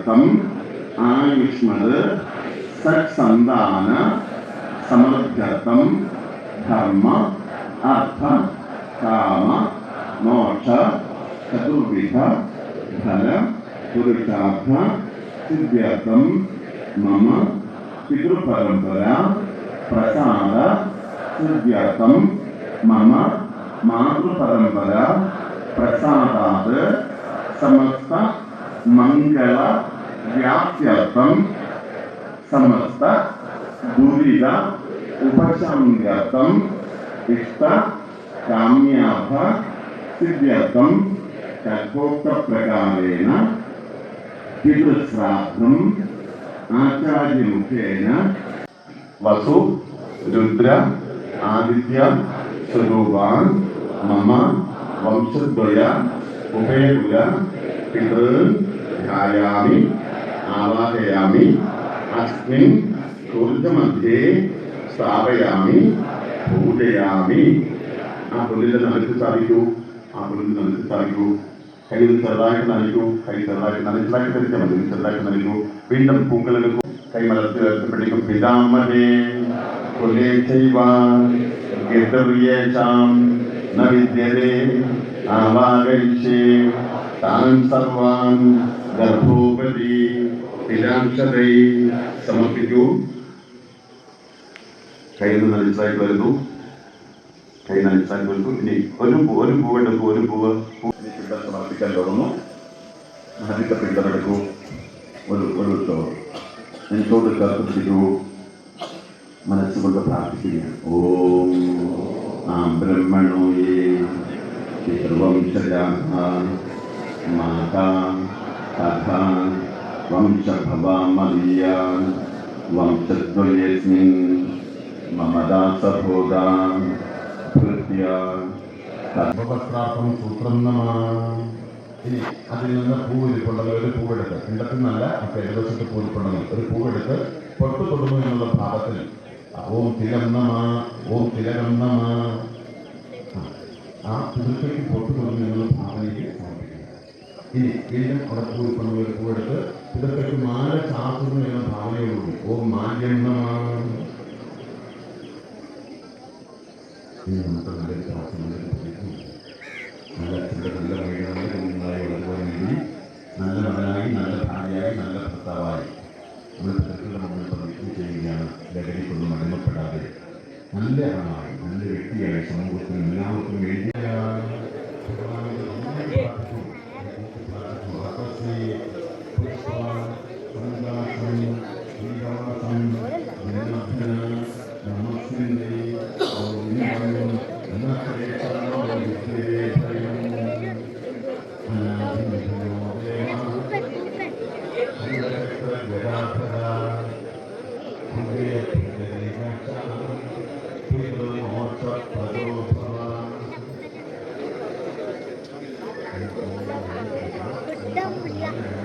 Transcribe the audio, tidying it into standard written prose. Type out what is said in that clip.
सिद्ध्यर्थम आयुष्मद सत्संतान समृद्ध्यर्थम धर्म अर्थ काम मोक्ष चतुर्विध फल पुरुषार्थ सिद्ध्यर्थम मम पितृपरंपरा प्रसाद सिद्ध्यर्थम मम मातृपरंपरा प्रसादात् समस्त मंगल व्याप्त्यर्थम समस्त दुरित उपशान्त्यर्थम इष्ट काम्यार्थ सिद्ध्यर्थम यथोक्त प्रकारेण पितृश्राद्धम आचार्य मुखेन वसु रुद्र आदित्य स्वरूपान् मम वंशद्वय उभयकुल पितॄन् ध्यायामि आवाहयामि अस्मिन् ऊर्जमध्ये स्थापयामि पूजयामि. ആ പുല്ലിന്റെ നനച്ച് സാധിക്കൂ, ആ പുല്ലിന്റെ നനച്ച് സാധിക്കൂ. കയ്യിൽ ചെറുതായിട്ട് നനയ്ക്കൂ, കൈ ചെറുതായിട്ട് നനച്ചിലാക്കി ധരിച്ചാൽ മതി. ചെറുതായിട്ട് നനയ്ക്കൂ. വീണ്ടും പൂക്കളെടുക്കൂ, കൈ മലർത്തി ഉയർത്തിപ്പിടിക്കും. പിതാമഹേ കുലേ ചൈവാൻ ഗീർത്തവ്യേഷാം ന വിദ്യതേ ആവാഹയിഷ്യേ താൻ സർവാൻ ഗർഭോപരി പിലാംശതൈ സമർപ്പിക്കൂ. കയ്യിൽ നിന്ന് നനച്ചിലാക്കി വരുന്നു, കൈ നനച്ചാൽ കൊടുത്തു. ഇനി ഒരു പൂവെടുക്കൂ, ഒരു പൂവ് പിണ്ടം സമർപ്പിക്കാൻ തുടങ്ങുന്നു. ആദ്യത്തെ പിണ്ടം എടുക്കൂ, ഒരു നെഞ്ചോട് ചേർത്ത് പിടിക്കൂ. മനസ്സുകൊണ്ട് പ്രാർത്ഥിക്കുക. ഓം ബ്രഹ്മണോയേ പിതൃവംശജാഃ മാതാ തഥാ വംശഭവാമദീയാ വംശദ്വയേസ്മിൻ മമ ദാസഭോഗാ സർവപത്രാർത്ഥം സൂത്രം നമാം. ഇനി അതിൽ നിന്ന് പൂവിരിപ്പുണ്ടെങ്കിൽ ഒരു പൂവെടുത്ത്, പിണ്ടത്തിൽ നിന്നല്ല ഇടതുവശത്ത് പൂവിരിപ്പുണ്ടെങ്കിൽ ഒരു പൂവെടുത്ത് പുറത്തു കൊടുന്നു എന്നുള്ള ഭാവത്തിൽ ഓം തിലകം നമഃ, ഓം തിലകം നമഃ, ആ പിതൃക്കയ്ക്ക് പുറത്തു കൊടുന്നു എന്നുള്ള ഭാവനയ്ക്ക് സമർപ്പിക്കുക. ഇനി വീണ്ടും അവിടെ പൂവിരിപ്പുണ്ടെങ്കിൽ ഒരു പൂവെടുത്ത് പിതൃക്കയ്ക്ക് മാല ചാർത്തുന്നു എന്ന ഭാവനയോടുകൂടി ഓം മാല്യം നമഃ. ഇനി നമുക്ക് നല്ലൊരു പ്രാർത്ഥന, നല്ല അച്ഛൻ്റെ നല്ല വഴികൾ, നല്ല കുഞ്ഞുങ്ങളായി വളരുവാൻ വേണ്ടി നല്ല മകനായി, നല്ല ഭാര്യയായി, നല്ല ഭർത്താവായി നമ്മൾ പിതൃക്കളുടെ മുന്നിൽ പ്രതിജ്ഞ ചെയ്യുകയാണ്. ലഹരിക്കൊന്നും അടിമപ്പെടാതെ നല്ല ആളായി, നല്ല വ്യക്തിയായി സമൂഹത്തിന് എല്ലാവർക്കും വേണ്ടി Don't